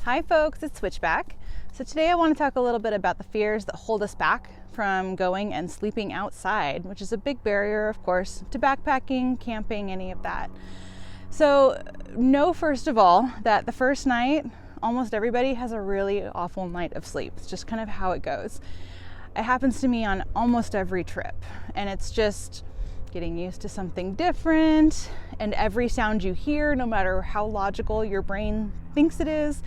Hi folks, it's Switchback. So today I want to talk a little bit about the fears that hold us back from going and sleeping outside, which is a big barrier, of course, to backpacking, camping, any of that. So know first of all that the first night, almost everybody has a really awful night of sleep. It's just kind of how it goes. It happens to me on almost every trip, and it's just getting used to something different, and every sound you hear, no matter how logical your brain thinks it is,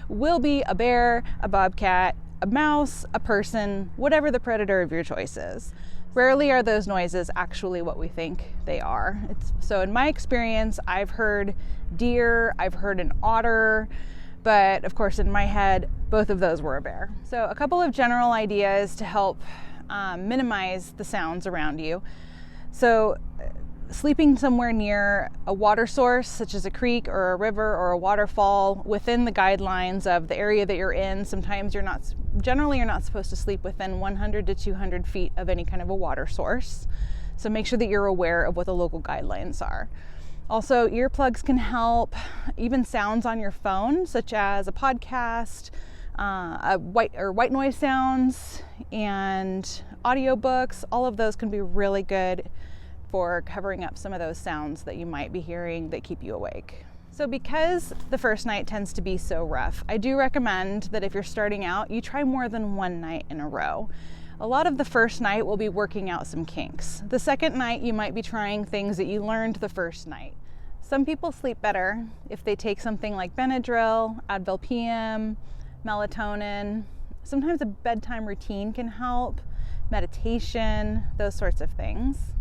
will be a bear, a bobcat, a mouse, a person, whatever the predator of your choice is. Rarely are those noises actually what we think they are. So in my experience, I've heard deer, I've heard an otter, but of course in my head, both of those were a bear. So a couple of general ideas to help minimize the sounds around you. So sleeping somewhere near a water source, such as a creek or a river or a waterfall, within the guidelines of the area that you're in. Sometimes generally you're not supposed to sleep within 100 to 200 feet of any kind of a water source. So make sure that you're aware of what the local guidelines are. Also, earplugs can help. Even sounds on your phone, such as a podcast, white noise sounds, and audiobooks, all of those can be really good for covering up some of those sounds that you might be hearing that keep you awake. So because the first night tends to be so rough, I do recommend that if you're starting out, you try more than one night in a row. A lot of the first night will be working out some kinks. The second night, you might be trying things that you learned the first night. Some people sleep better if they take something like Benadryl, Advil PM, melatonin. Sometimes a bedtime routine can help, meditation, those sorts of things.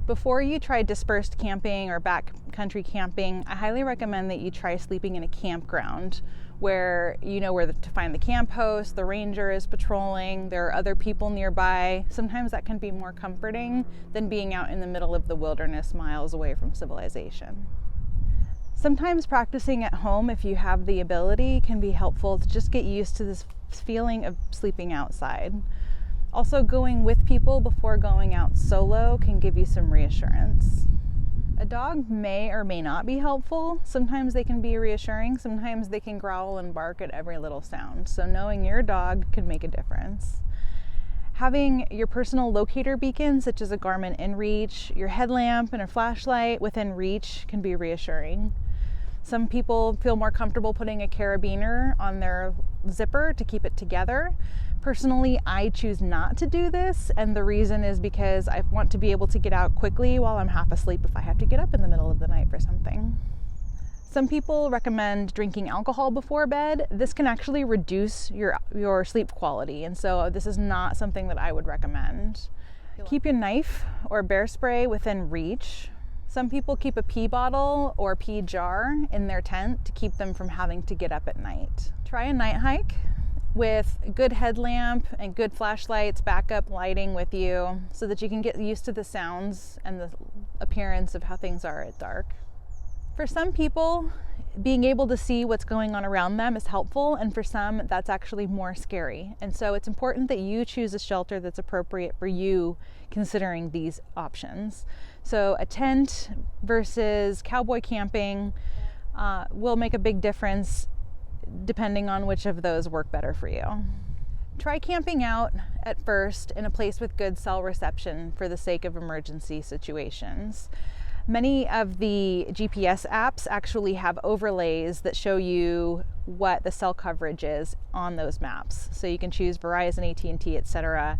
Before you try dispersed camping or backcountry camping, I highly recommend that you try sleeping in a campground where you know where to find the camp host, the ranger is patrolling, there are other people nearby. Sometimes that can be more comforting than being out in the middle of the wilderness miles away from civilization. Sometimes practicing at home, if you have the ability, can be helpful to just get used to this feeling of sleeping outside. Also, going with people before going out solo can give you some reassurance. A dog may or may not be helpful. Sometimes they can be reassuring. Sometimes they can growl and bark at every little sound. So knowing your dog can make a difference. Having your personal locator beacon, such as a Garmin inReach, your headlamp and a flashlight within reach can be reassuring. Some people feel more comfortable putting a carabiner on their zipper to keep it together. Personally, I choose not to do this, and the reason is because I want to be able to get out quickly while I'm half asleep if I have to get up in the middle of the night for something. Some people recommend drinking alcohol before bed. This can actually reduce your sleep quality, and so this is not something that I would recommend. Keep your knife or bear spray within reach. Some people keep a pee bottle or pee jar in their tent to keep them from having to get up at night. Try a night hike with a good headlamp and good flashlights, backup lighting with you so that you can get used to the sounds and the appearance of how things are at dark. For some people, being able to see what's going on around them is helpful, and for some, that's actually more scary. And so it's important that you choose a shelter that's appropriate for you considering these options. So a tent versus cowboy camping will make a big difference depending on which of those work better for you. Try camping out at first in a place with good cell reception for the sake of emergency situations. Many of the GPS apps actually have overlays that show you what the cell coverage is on those maps. So you can choose Verizon, AT&T, etc.,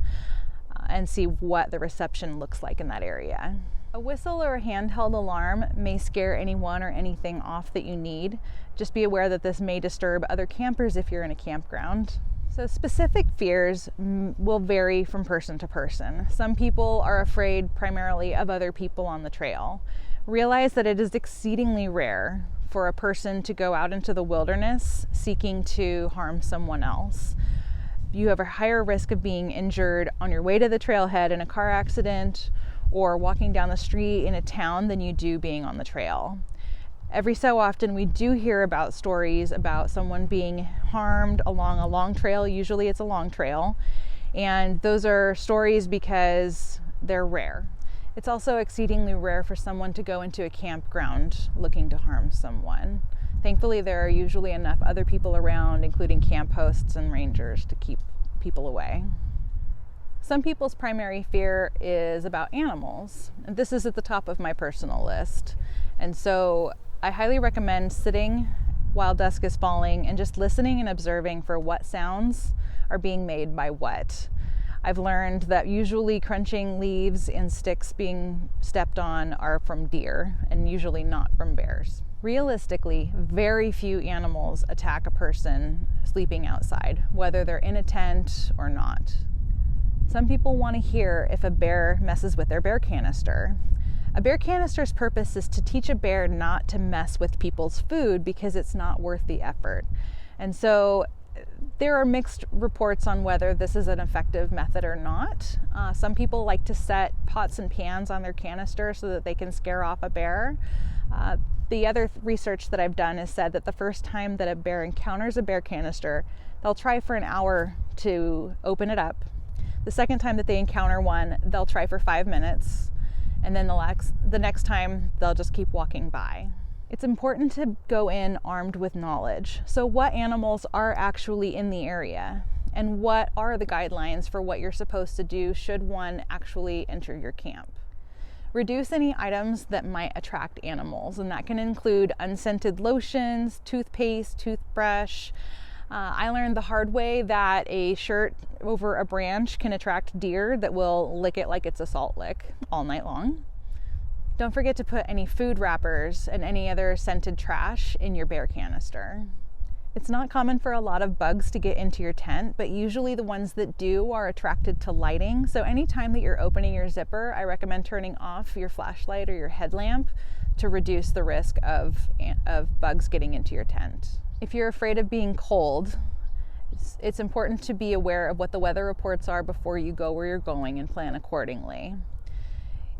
and see what the reception looks like in that area. A whistle or a handheld alarm may scare anyone or anything off that you need. Just be aware that this may disturb other campers if you're in a campground. So specific fears will vary from person to person. Some people are afraid primarily of other people on the trail. Realize that it is exceedingly rare for a person to go out into the wilderness seeking to harm someone else. You have a higher risk of being injured on your way to the trailhead in a car accident or walking down the street in a town than you do being on the trail. Every so often we do hear about stories about someone being harmed along a long trail. Usually it's a long trail, and those are stories because they're rare. It's also exceedingly rare for someone to go into a campground looking to harm someone. Thankfully, there are usually enough other people around, including camp hosts and rangers, to keep people away. Some people's primary fear is about animals, and this is at the top of my personal list. And so I highly recommend sitting while dusk is falling and just listening and observing for what sounds are being made by what. I've learned that usually crunching leaves and sticks being stepped on are from deer and usually not from bears. Realistically, very few animals attack a person sleeping outside, whether they're in a tent or not. Some people want to hear if a bear messes with their bear canister. A bear canister's purpose is to teach a bear not to mess with people's food because it's not worth the effort. And so there are mixed reports on whether this is an effective method or not. Some people like to set pots and pans on their canister so that they can scare off a bear. The other research that I've done has said that the first time that a bear encounters a bear canister, they'll try for an hour to open it up. The second time that they encounter one, they'll try for 5 minutes. And then the next time, they'll just keep walking by. It's important to go in armed with knowledge. So what animals are actually in the area? And what are the guidelines for what you're supposed to do should one actually enter your camp? Reduce any items that might attract animals, and that can include unscented lotions, toothpaste, toothbrush. I learned the hard way that a shirt over a branch can attract deer that will lick it like it's a salt lick all night long. Don't forget to put any food wrappers and any other scented trash in your bear canister. It's not common for a lot of bugs to get into your tent, but usually the ones that do are attracted to lighting. So anytime that you're opening your zipper, I recommend turning off your flashlight or your headlamp to reduce the risk of bugs getting into your tent. If you're afraid of being cold, it's important to be aware of what the weather reports are before you go where you're going and plan accordingly.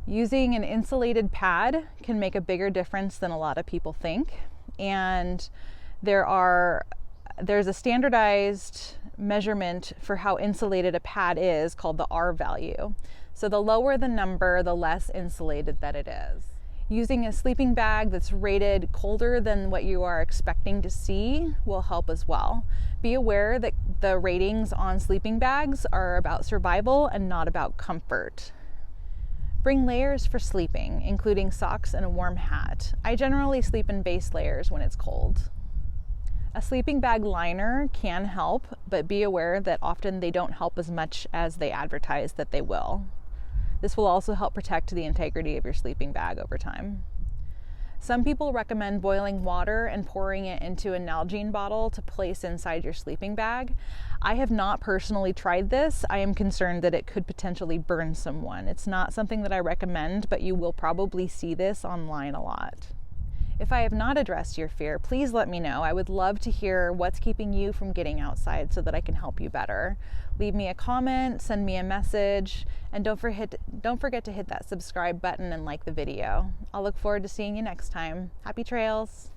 Using an insulated pad can make a bigger difference than a lot of people think. And there's a standardized measurement for how insulated a pad is called the R value. So the lower the number, the less insulated that it is. Using a sleeping bag that's rated colder than what you are expecting to see will help as well. Be aware that the ratings on sleeping bags are about survival and not about comfort. Bring layers for sleeping, including socks and a warm hat. I generally sleep in base layers when it's cold. A sleeping bag liner can help, but be aware that often they don't help as much as they advertise that they will. This will also help protect the integrity of your sleeping bag over time. Some people recommend boiling water and pouring it into a Nalgene bottle to place inside your sleeping bag. I have not personally tried this. I am concerned that it could potentially burn someone. It's not something that I recommend, but you will probably see this online a lot. If I have not addressed your fear, please let me know. I would love to hear what's keeping you from getting outside so that I can help you better. Leave me a comment, send me a message, and don't forget to hit that subscribe button and like the video. I'll look forward to seeing you next time. Happy trails!